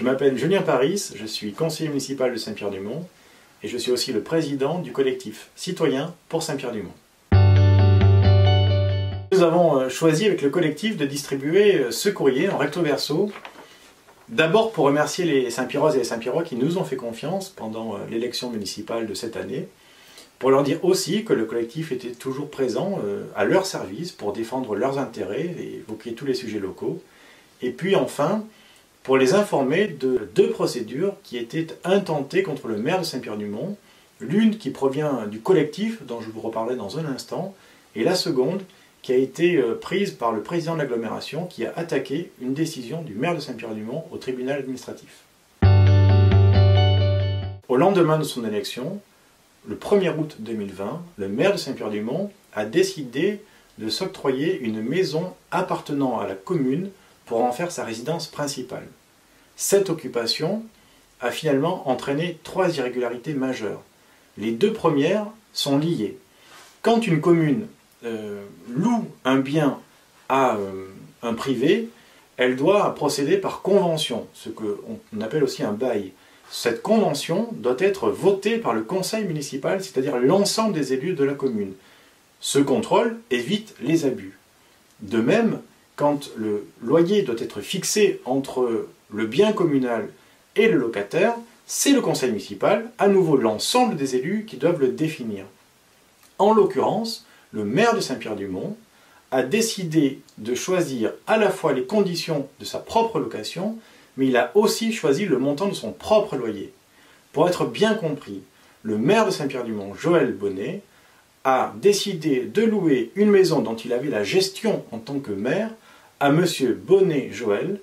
Je m'appelle Julien Paris, je suis conseiller municipal de Saint-Pierre-du-Mont et je suis aussi le président du collectif citoyen pour Saint-Pierre-du-Mont. Nous avons choisi avec le collectif de distribuer ce courrier en recto verso, d'abord pour remercier les Saint-Pierroises et les Saint-Pierrois qui nous ont fait confiance pendant l'élection municipale de cette année, pour leur dire aussi que le collectif était toujours présent à leur service pour défendre leurs intérêts et évoquer tous les sujets locaux. Et puis enfin, pour les informer de deux procédures qui étaient intentées contre le maire de Saint-Pierre-du-Mont, l'une qui provient du collectif, dont je vous reparlerai dans un instant, et la seconde qui a été prise par le président de l'agglomération qui a attaqué une décision du maire de Saint-Pierre-du-Mont au tribunal administratif. Au lendemain de son élection, le 1er août 2020, le maire de Saint-Pierre-du-Mont a décidé de s'octroyer une maison appartenant à la commune pour en faire sa résidence principale. Cette occupation a finalement entraîné 3 irrégularités majeures. Les deux premières sont liées. Quand une commune loue un bien à un privé, elle doit procéder par convention, ce qu'on appelle aussi un bail. Cette convention doit être votée par le conseil municipal, c'est-à-dire l'ensemble des élus de la commune. Ce contrôle évite les abus. De même, quand le loyer doit être fixé entre le bien communal et le locataire, c'est le conseil municipal, à nouveau l'ensemble des élus, qui doivent le définir. En l'occurrence, le maire de Saint-Pierre-du-Mont a décidé de choisir à la fois les conditions de sa propre location, mais il a aussi choisi le montant de son propre loyer. Pour être bien compris, le maire de Saint-Pierre-du-Mont, Joël Bonnet, a décidé de louer une maison dont il avait la gestion en tant que maire à M. Bonnet Joël,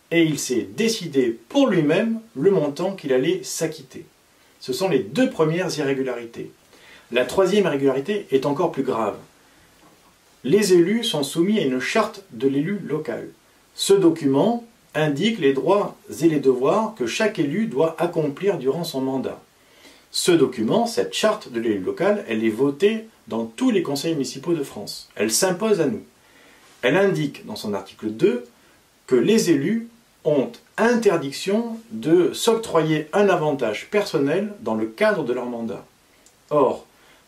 et il s'est décidé pour lui-même le montant qu'il allait s'acquitter. Ce sont les deux premières irrégularités. La troisième irrégularité est encore plus grave. Les élus sont soumis à une charte de l'élu local. Ce document indique les droits et les devoirs que chaque élu doit accomplir durant son mandat. Ce document, cette charte de l'élu local, elle est votée dans tous les conseils municipaux de France. Elle s'impose à nous. Elle indique dans son article 2 que les élus ont interdiction de s'octroyer un avantage personnel dans le cadre de leur mandat. Or,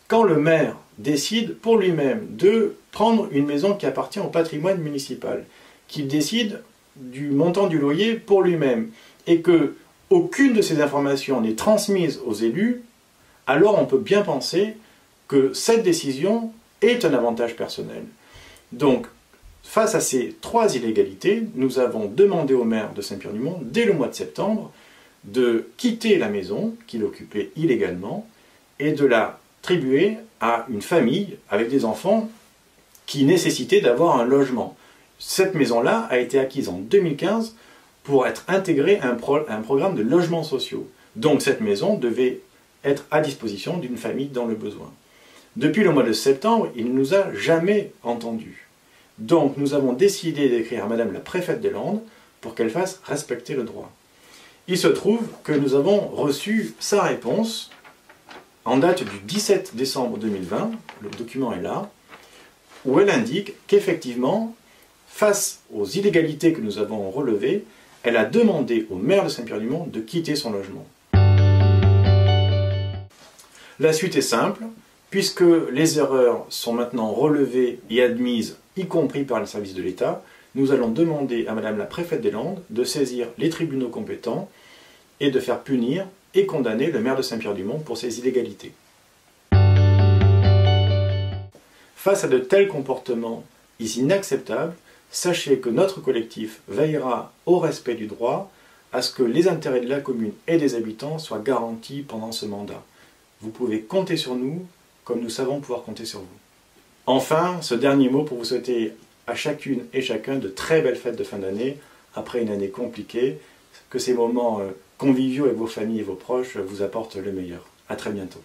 quand le maire décide pour lui-même de prendre une maison qui appartient au patrimoine municipal, qu'il décide du montant du loyer pour lui-même, et que aucune de ces informations n'est transmise aux élus, alors on peut bien penser que cette décision est un avantage personnel. Donc, face à ces 3 illégalités, nous avons demandé au maire de Saint-Pierre-du-Mont, dès le mois de septembre, de quitter la maison qu'il occupait illégalement et de la attribuer à une famille avec des enfants qui nécessitaient d'avoir un logement. Cette maison-là a été acquise en 2015 pour être intégrée à un programme de logements sociaux. Donc cette maison devait être à disposition d'une famille dans le besoin. Depuis le mois de septembre, il ne nous a jamais entendus. Donc nous avons décidé d'écrire à Madame la préfète des Landes pour qu'elle fasse respecter le droit. Il se trouve que nous avons reçu sa réponse en date du 17 décembre 2020, le document est là, où elle indique qu'effectivement, face aux illégalités que nous avons relevées, elle a demandé au maire de Saint-Pierre-du-Mont de quitter son logement. La suite est simple, puisque les erreurs sont maintenant relevées et admises, y compris par les services de l'État, nous allons demander à Madame la préfète des Landes de saisir les tribunaux compétents et de faire punir et condamner le maire de Saint-Pierre-du-Mont pour ces illégalités. Face à de tels comportements inacceptables, sachez que notre collectif veillera au respect du droit, à ce que les intérêts de la commune et des habitants soient garantis pendant ce mandat. Vous pouvez compter sur nous, comme nous savons pouvoir compter sur vous. Enfin, ce dernier mot pour vous souhaiter à chacune et chacun de très belles fêtes de fin d'année, après une année compliquée, que ces moments conviviaux avec vos familles et vos proches vous apportent le meilleur. À très bientôt.